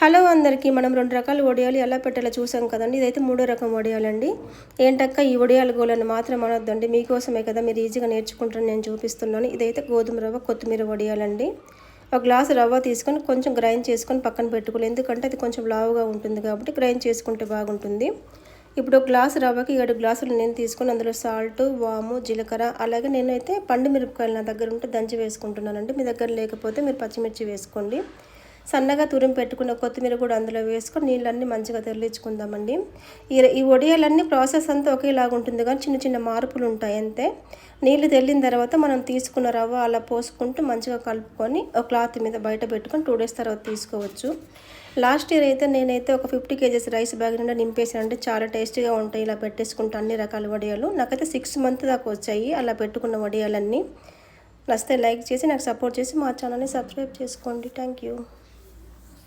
Hello అందరికీ మనం 2 రకాల వడియాలు ఎలా పెట్టాలో చూసాం కదండి. ఇదైతే మూడో రకం వడియాలండి. ఏంటక్క ఈ వడియాల గోలని మాత్రం అనొద్దండి, మీకోసమే కదా, మీరు ఈజీగా నేర్చుకుంటారని నేను చూపిస్తున్నాను. ఇదైతే గోధుమ రవ్వ కొత్తిమీర వడియాలండి. ఒక గ్లాసు రవ్వ తీసుకొని కొంచెం గ్రైండ్ చేసుకొని పక్కన పెట్టుకోవాలి, ఎందుకంటే అది కొంచెం లావుగా ఉంటుంది కాబట్టి గ్రైండ్ చేసుకుంటే బాగుంటుంది. ఇప్పుడు ఒక గ్లాసు రవ్వకి 7 గ్లాసులు నేను తీసుకొని అందులో సాల్ట్, వాము, జీలకర్ర, అలాగే నేనైతే పండు మిరపకాయలు నా దగ్గర ఉంటే దంచి వేసుకుంటున్నానండి. మీ దగ్గర లేకపోతే మీరు పచ్చిమిర్చి వేసుకోండి. సన్నగా తురిమి పెట్టుకున్న కొత్తిమీర కూడా అందులో వేసుకొని నీళ్ళన్నీ మంచిగా తెరలించుకుందామండి. ఈ వడియాలన్నీ ప్రాసెస్ అంతా ఒకేలాగా ఉంటుంది, కానీ చిన్న చిన్న మార్పులు ఉంటాయి అంతే. నీళ్ళు తెల్లిన తర్వాత మనం తీసుకున్న రవ్వ అలా పోసుకుంటూ మంచిగా కలుపుకొని ఒక క్లాత్ మీద బయట పెట్టుకొని 2 డేస్ తర్వాత తీసుకోవచ్చు. లాస్ట్ ఇయర్ అయితే నేనైతే ఒక 50 కేజెస్ రైస్ బ్యాగ్ నిండా నింపేసానంటే చాలా టేస్టీగా ఉంటాయి ఇలా పెట్టేసుకుంటే అన్ని రకాల వడియాలు. నాకైతే 6 మంత్ దాకా వచ్చాయి అలా పెట్టుకున్న వడియాలన్నీ. నచ్చితే లైక్ చేసి నాకు సపోర్ట్ చేసి మా ఛానల్ని సబ్స్క్రైబ్ చేసుకోండి. Thank you.